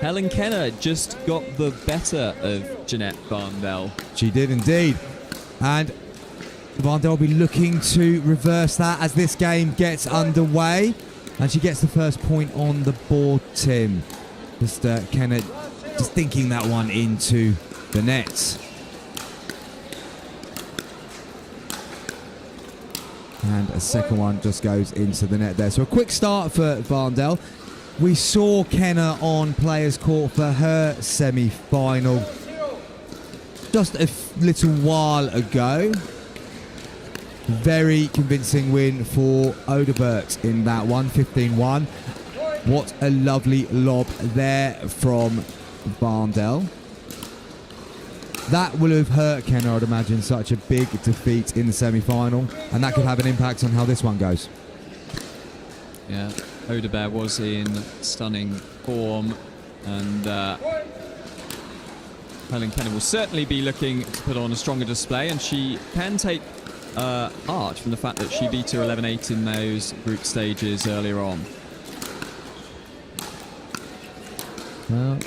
Helen Kenna just got the better of Jeanette Varndell. She did indeed. And Varndell will be looking to reverse that as this game gets underway. And she gets the first point on the board, Tim. Just Kenna just dinking that one into the net. And a second one just goes into the net there. So a quick start for Varndell. We saw Kenna on Players Court for her semi-final just a little while ago. Very convincing win for Odebert in that one, 15-1. What a lovely lob there from Varndell. That will have hurt Kenna, I'd imagine, such a big defeat in the semi-final. And that could have an impact on how this one goes. Yeah, Odebert was in stunning form. And Helen Kenna will certainly be looking to put on a stronger display. And she can take heart from the fact that she beat her 11-8 in those group stages earlier on. Well,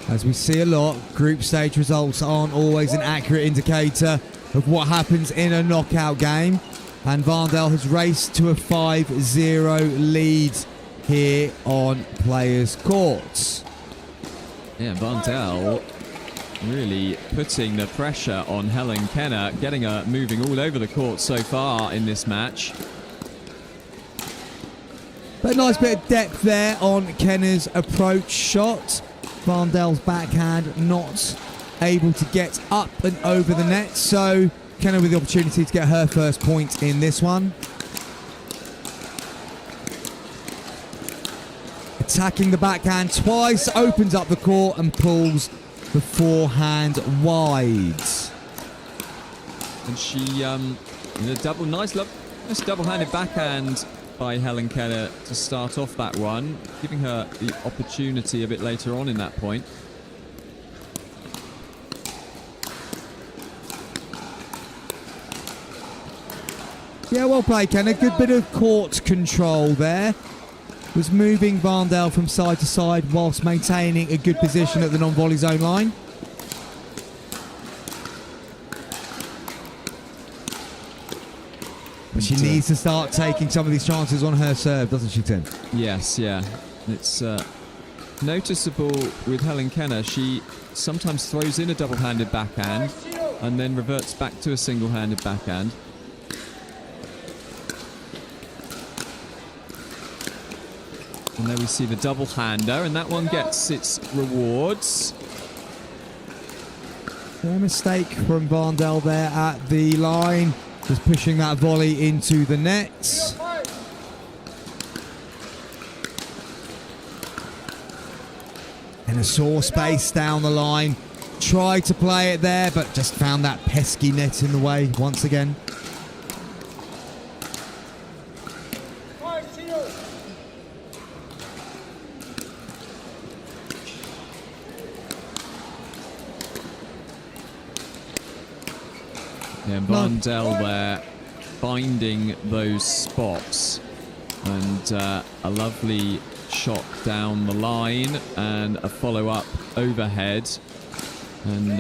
as we see a lot, group stage results aren't always an accurate indicator of what happens in a knockout game. And Varndell has raced to a 5-0 lead here on Players Court. Yeah, Varndell really putting the pressure on Helen Kenna, getting her moving all over the court so far in this match. But a nice bit of depth there on Kenna's approach shot. Varndell's backhand not able to get up and over the net, so Kenna with the opportunity to get her first point in this one. Attacking the backhand twice, opens up the court and pulls the forehand wide. And she, in a nice double-handed backhand by Helen Kenna to start off that one, giving her the opportunity a bit later on in that point. Yeah, well played, Kenna. Good bit of court control there. Was moving Varndell from side to side whilst maintaining a good position at the non-volley zone line. But she needs to start taking some of these chances on her serve, doesn't she, Tim? Yes, yeah. It's noticeable with Helen Kenna. She sometimes throws in a double-handed backhand and then reverts back to a single-handed backhand. And there we see the double-hander, and that one gets its rewards. A mistake from Varndell there at the line. Just pushing that volley into the net. And a sore space down the line. Tried to play it there, but just found that pesky net in the way once again. Yeah, Varndell there finding those spots, and a lovely shot down the line and a follow-up overhead, and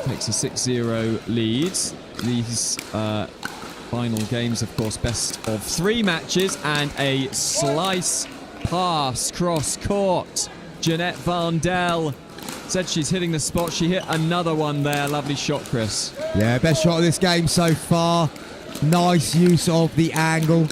takes a 6-0 lead. These final games, of course, best of 3 matches, and a slice pass cross court. Jeanette Varndell said she's hitting the spot. She hit another one there. Lovely shot, Chris. Yeah, best shot of this game so far. Nice use of the angle.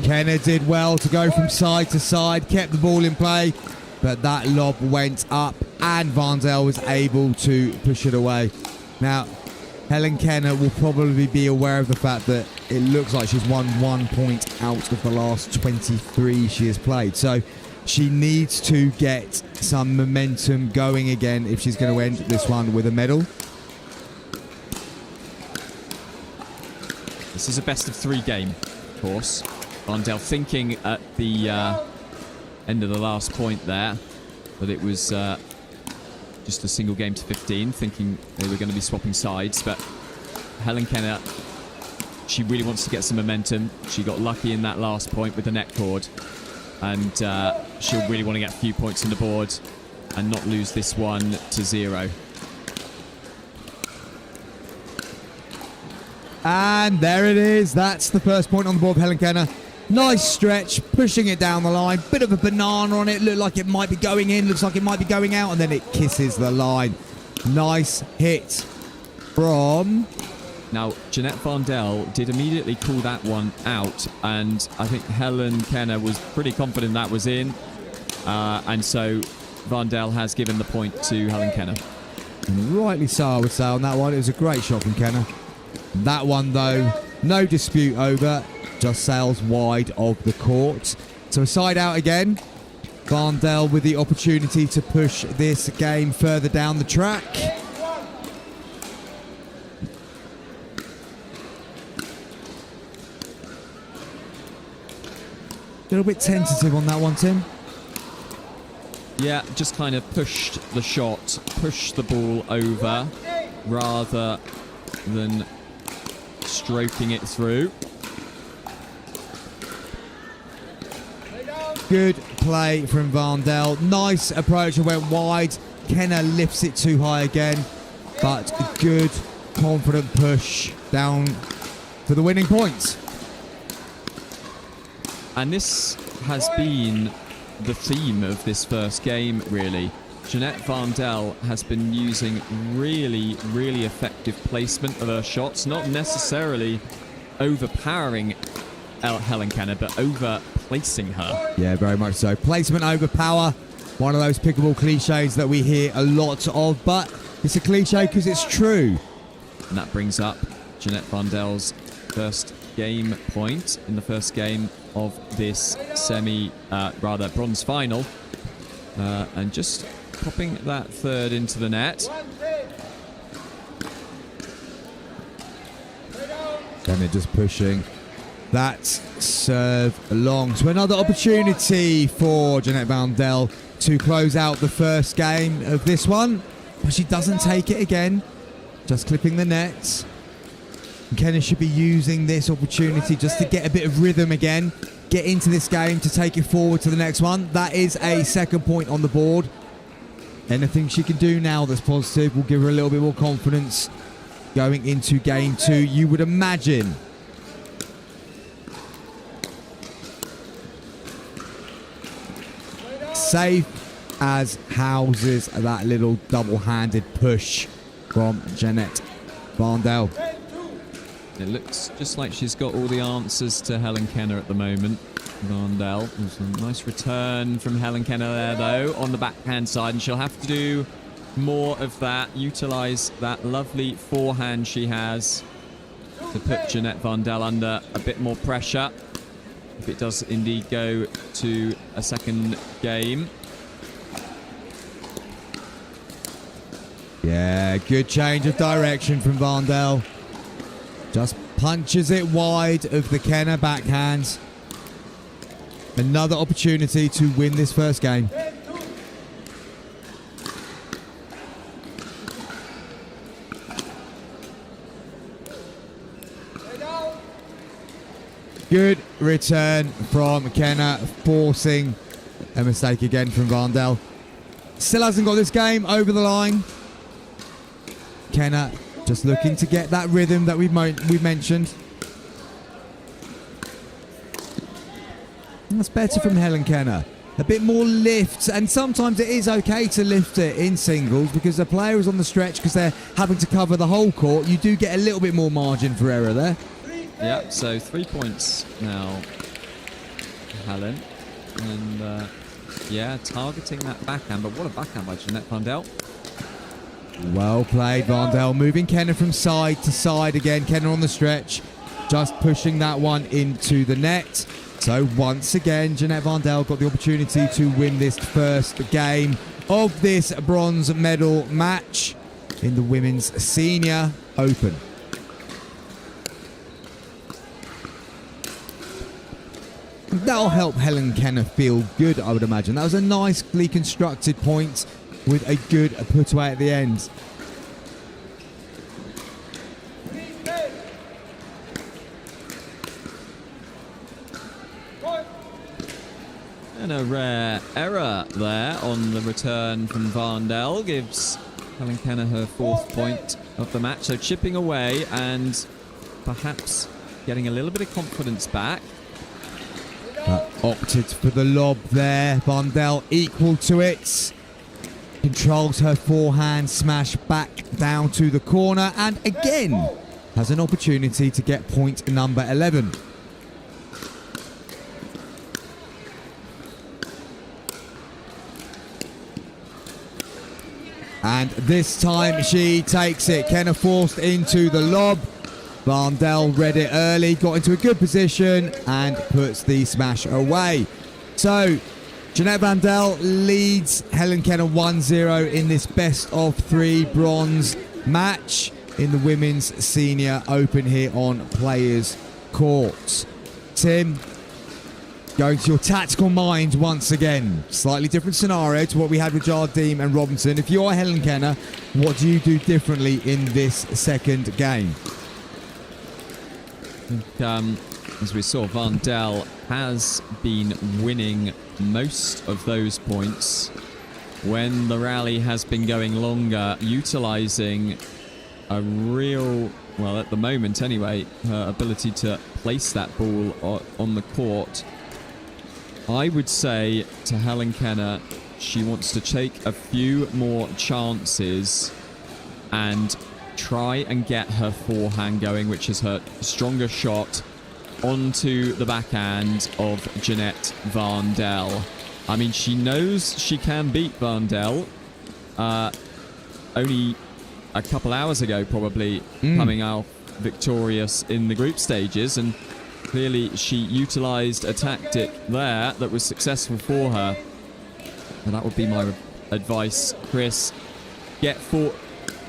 Kenna did well to go from side to side, kept the ball in play, but that lob went up and Varndell was able to push it away. Now, Helen Kenna will probably be aware of the fact that it looks like she's won 1 point out of the last 23 she has played. So she needs to get some momentum going again if she's going to end this one with a medal. This is a best of 3 game, of course. Varndell thinking at the end of the last point there, but it was just a single game to 15, thinking they were going to be swapping sides. But Helen Kenna, she really wants to get some momentum. She got lucky in that last point with the net cord. And she'll really want to get a few points on the board and not lose this one to 0. And there it is. That's the first point on the board for Helen Kenna. Nice stretch, pushing it down the line. Bit of a banana on it. Looked like it might be going in. Looks like it might be going out. And then it kisses the line. Nice hit from... Now, Jeanette Varndell did immediately call that one out. And I think Helen Kenna was pretty confident that was in. And so Varndell has given the point to Helen Kenna. And rightly so, I would say, on that one. It was a great shot from Kenna. That one, though, no dispute over. Just sails wide of the court. So a side out again. Varndell with the opportunity to push this game further down the track. A little bit tentative on that one, Tim. Yeah, just kind of pushed the shot, pushed the ball over rather than stroking it through. Good play from Varndell. Nice approach and went wide. Kenna lifts it too high again, but a good, confident push down for the winning points. And this has been the theme of this first game, really. Jeanette Varndell has been using really, really effective placement of her shots, not necessarily overpowering Helen Kenna, but over-placing her. Yeah, very much so. Placement over power. One of those pickleball cliches that we hear a lot of, but it's a cliche because it's true. And that brings up Jeanette Varndell's first game point in the first game of this bronze final. And just popping that third into the net. Then they're just pushing that serve along to another opportunity for Jeanette Varndell to close out the first game of this one. But she doesn't take it again. Just clipping the net. And Kenna should be using this opportunity just to get a bit of rhythm again. Get into this game to take it forward to the next one. That is a second point on the board. Anything she can do now that's positive will give her a little bit more confidence going into game 2, you would imagine. Safe as houses that little double-handed push from Jeanette Varndell. It looks just like she's got all the answers to Helen Kenna at the moment. Varndell. There's a nice return from Helen Kenna there, though, on the backhand side, and she'll have to do more of that, utilise that lovely forehand she has to put Jeanette Varndell under a bit more pressure if it does indeed go to a second game. Yeah, good change of direction from Varndell. Just punches it wide of the Kenna backhand. Another opportunity to win this first game. Good return from Kenna, forcing a mistake again from Varndell. Still hasn't got this game over the line. Kenna just looking to get that rhythm that we mentioned. That's better from Helen Kenna. A bit more lift, and sometimes it is okay to lift it in singles because the player is on the stretch because they're having to cover the whole court. You do get a little bit more margin for error there. Yeah, so 3 points now, Helen. And yeah, targeting that backhand, but what a backhand by Jeanette Varndell. Well played, Varndell. Moving Kenna from side to side again. Kenna on the stretch, just pushing that one into the net. So once again, Jeanette Varndell got the opportunity to win this first game of this bronze medal match in the Women's Senior Open. That'll help Helen Kenna feel good, I would imagine. That was a nicely constructed point. with a good put away at the end. And a rare error there on the return from Varndell gives Helen Kenna her 4th point of the match. So chipping away and perhaps getting a little bit of confidence back. Opted for the lob there. Varndell equal to it. Controls her forehand smash back down to the corner and again has an opportunity to get point number 11. And this time she takes it. Kenna forced into the lob. Varndell read it early, got into a good position and puts the smash away. So Jeanette Varndell leads Helen Kenna 1-0 in this best of 3 bronze match in the Women's Senior Open here on Players Court. Tim, going to your tactical mind once again. Slightly different scenario to what we had with Jardim and Robinson. If you're Helen Kenna, what do you do differently in this second game? As we saw, Varndell has been winning most of those points when the rally has been going longer, utilising a real, well, at the moment anyway, her ability to place that ball on the court. I would say to Helen Kenna, she wants to take a few more chances and try and get her forehand going, which is her stronger shot, onto the backhand of Jeanette Varndell. I mean, she knows she can beat Varndell. Only a couple hours ago, probably, coming out victorious in the group stages, and clearly she utilised a tactic there that was successful for her. And that would be my advice, Chris.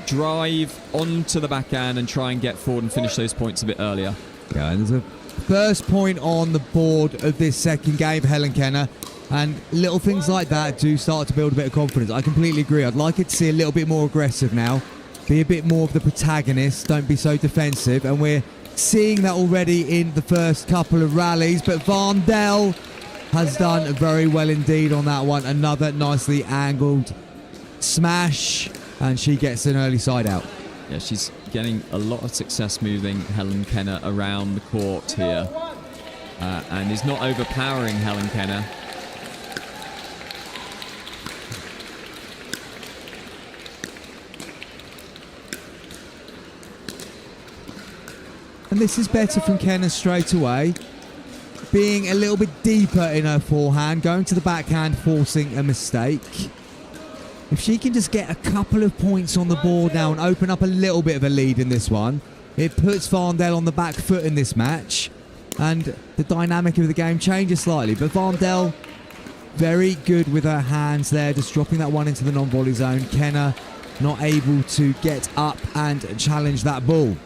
Drive onto the backhand and try and get forward and finish those points a bit earlier. Yeah, and there's a first point on the board of this second game for Helen Kenna, and little things like that do start to build a bit of confidence. I completely agree. I'd like it to see a little bit more aggressive now. Be a bit more of the protagonist. Don't be so defensive. And we're seeing that already in the first couple of rallies. But Varndell has done very well indeed on that one. Another nicely angled smash. And she gets an early side out. Yeah, she's getting a lot of success moving Helen Kenna around the court here. And is not overpowering Helen Kenna. And this is better from Kenna straight away. Being a little bit deeper in her forehand, going to the backhand, forcing a mistake. If she can just get a couple of points on the board now and open up a little bit of a lead in this one, it puts Varndell on the back foot in this match. And the dynamic of the game changes slightly. But Varndell, very good with her hands there, just dropping that one into the non-volley zone. Kenna not able to get up and challenge that ball.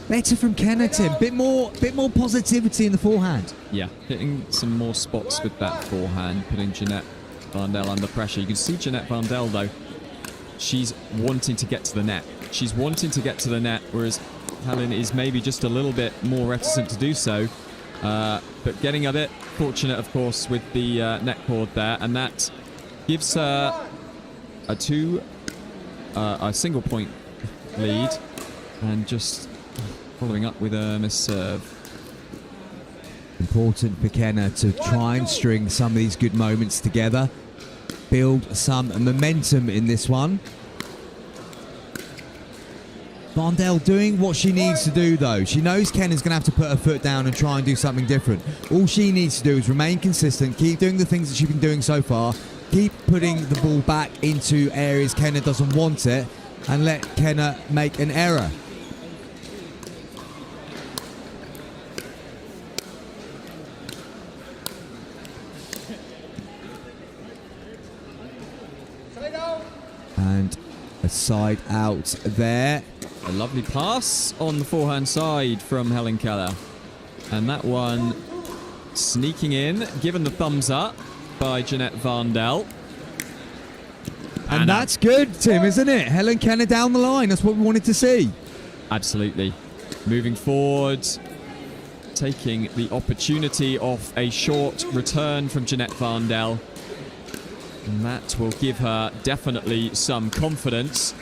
Better from Kenna, Tim. Bit more positivity in the forehand. Yeah, hitting some more spots with that forehand, putting Jeanette Varndell under pressure. You can see Jeanette Varndell, though. She's wanting to get to the net. She's wanting to get to the net, whereas Helen is maybe just a little bit more reticent to do so. But getting a bit fortunate, of course, with the net cord there, and that gives her a single point lead, and just following up with a miss serve. Important for Kenna to try and string some of these good moments together, build some momentum in this one. Varndell doing what she needs to do, though. She knows Kenna's going to have to put her foot down and try and do something different. All she needs to do is remain consistent, keep doing the things that she's been doing so far, keep putting the ball back into areas Kenna doesn't want it and let Kenna make an error. And a side out there. A lovely pass on the forehand side from Helen Keller. And that one sneaking in, given the thumbs up by Jeanette Varndell. And that's good, Tim, isn't it? Helen Kenna down the line. That's what we wanted to see. Absolutely. Moving forward, taking the opportunity of a short return from Jeanette Varndell. And that will give her definitely some confidence.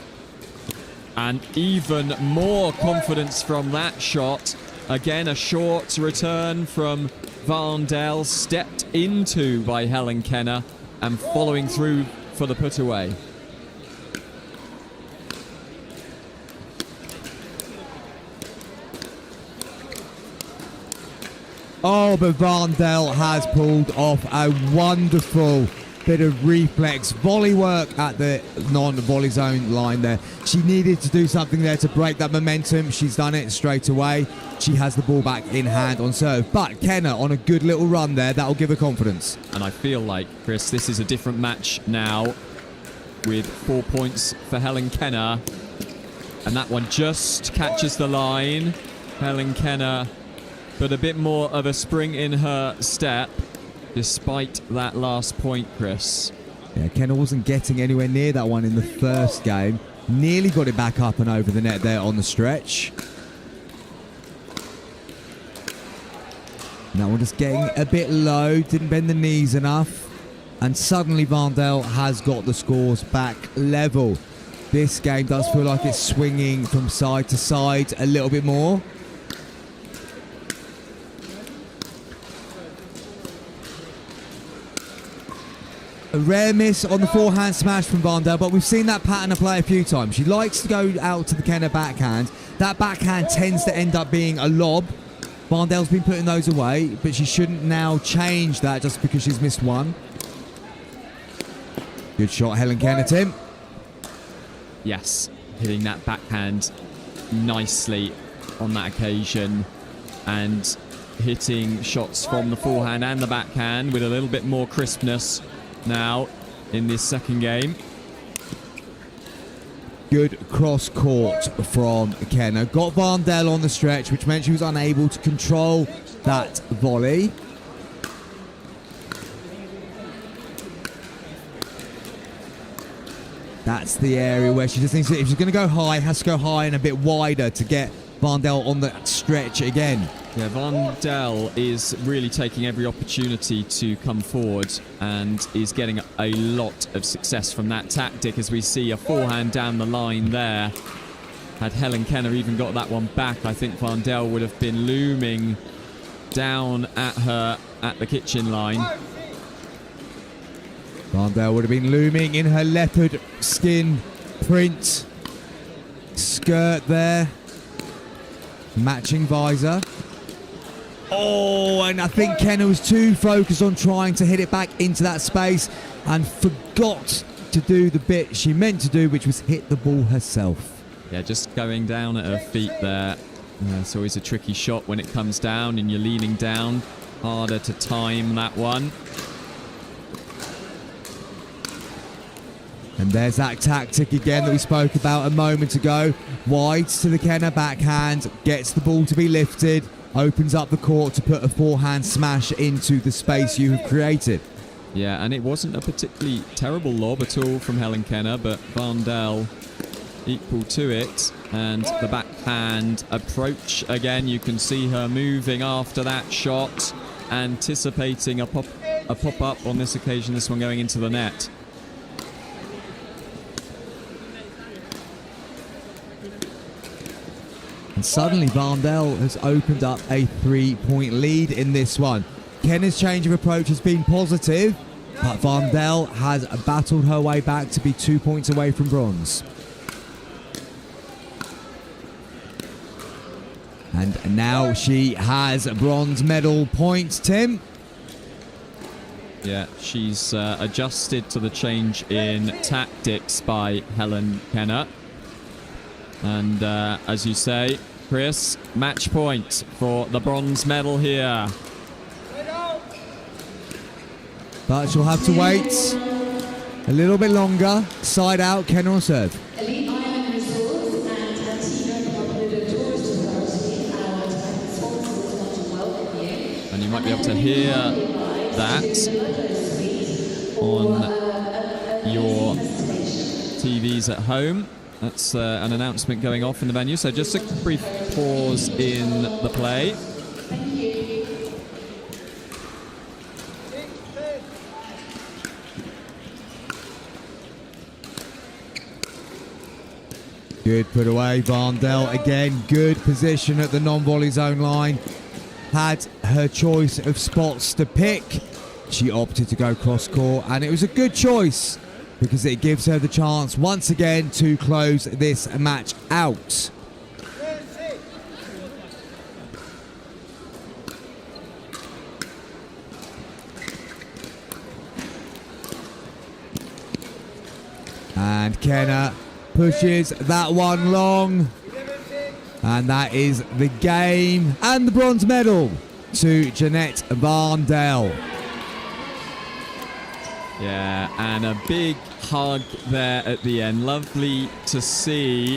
And even more confidence from that shot. Again, a short return from Varndell, stepped into by Helen Kenna and following through for the put away. Oh, but Varndell has pulled off a wonderful bit of reflex volley work at the non-volley zone line there. She needed to do something there to break that momentum. She's done it straight away. She has the ball back in hand on serve. But Kenna on a good little run there. That'll give her confidence. And I feel like, Chris, this is a different match now with 4 points for Helen Kenna. And that one just catches the line. Helen Kenna, but a bit more of a spring in her step. Despite that last point, Chris. Yeah, Kenna wasn't getting anywhere near that one in the first game. Nearly got it back up and over the net there on the stretch. And that one just getting a bit low, didn't bend the knees enough. And suddenly Varndell has got the scores back level. This game does feel like it's swinging from side to side a little bit more. A rare miss on the forehand smash from Varndell, but we've seen that pattern of play a few times. She likes to go out to the Kenna backhand. That backhand tends to end up being a lob. Varndell's been putting those away, but she shouldn't now change that just because she's missed one. Good shot, Helen Kenna, Tim. Yes, hitting that backhand nicely on that occasion. And hitting shots from the forehand and the backhand with a little bit more crispness now in this second game. Good cross court from Kenna. Got Varndell on the stretch, which meant she was unable to control that volley. That's the area where she just needs to, if she's going to go high, has to go high and a bit wider to get Varndell on the stretch again. Yeah, Varndell is really taking every opportunity to come forward and is getting a lot of success from that tactic, as we see a forehand down the line there. Had Helen Kenna even got that one back, I think Varndell would have been looming down at her at the kitchen line. Varndell would have been looming in her leopard skin print skirt there. Matching visor. Oh, and I think Kenna was too focused on trying to hit it back into that space and forgot to do the bit she meant to do, which was hit the ball herself. Yeah, just going down at her feet there. It's always a tricky shot when it comes down and you're leaning down. Harder to time that one. And there's that tactic again that we spoke about a moment ago. Wides to the Kenna backhand, gets the ball to be lifted, opens up the court to put a forehand smash into the space you have created. Yeah, and it wasn't a particularly terrible lob at all from Helen Kenna, but Varndell equal to it. And the backhand approach again, you can see her moving after that shot, anticipating a pop-up on this occasion, this one going into the net. And suddenly Varndell has opened up a 3-point lead in this one. Kenna's change of approach has been positive, but Varndell has battled her way back to be 2 points away from bronze. And now she has bronze medal points, Tim. Yeah, she's adjusted to the change in tactics by Helen Kenna. And as you say, Chris, match point for the bronze medal here. But she'll have to wait a little bit longer. Side out, Kenna on serve. Elite Iron Resorts and Antigua Popular Tourist Authority, our sponsors, want to welcome you. And you might be able to hear that on your TVs at home. That's an announcement going off in the venue. So just a brief pause in the play. Good put away, Varndell. Again, good position at the non-volley zone line. Had her choice of spots to pick. She opted to go cross-court, and it was a good choice because it gives her the chance once again to close this match out. And Kenna pushes that one long. And that is the game and the bronze medal to Jeanette Varndell. Yeah, and a big hug there at the end. Lovely to see.